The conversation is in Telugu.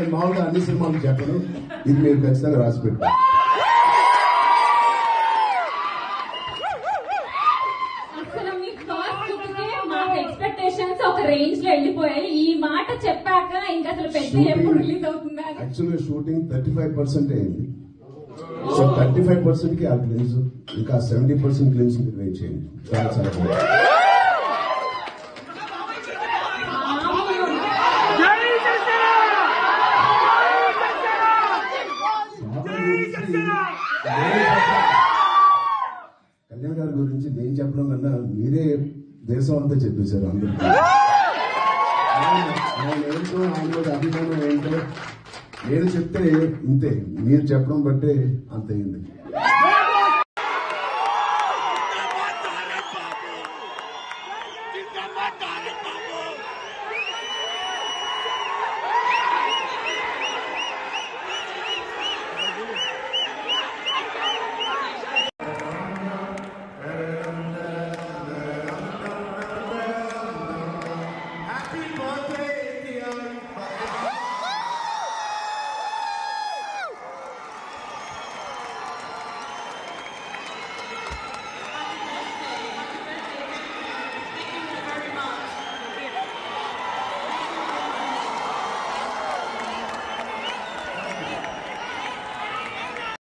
నేను మామూలుగా అన్ని సినిమాలు చెప్పను, ఇది మీరు ఖచ్చితంగా రాసి పెట్టారు. ఎక్స్పెక్టేషన్స్ ఒక రేంజ్ లో వెళ్ళిపోయాయి. ఈ మాట చెప్పాక ఇంకా అసలు పెద్ద ఎప్పుడు రిలీజ్ అవుతుందా? యాక్చువల్గా షూటింగ్ 35% అయింది. సో 35% కి ఆ క్లిమ్స్, ఇంకా 70% క్లిమ్స్ మీరు వెయిట్ చేయండి. చాలా చాలా కళ్యాణ్ గారి గురించి నేను చెప్పడం కన్నా మీరే దేశం అంతా చెప్పేశారు అందరికీ. ఆయన ఏంటో, ఆయనలో అభిమానం ఏంటో నేను చెప్తే ఇంతే, మీరు చెప్పడం బట్టే అంత అయింది.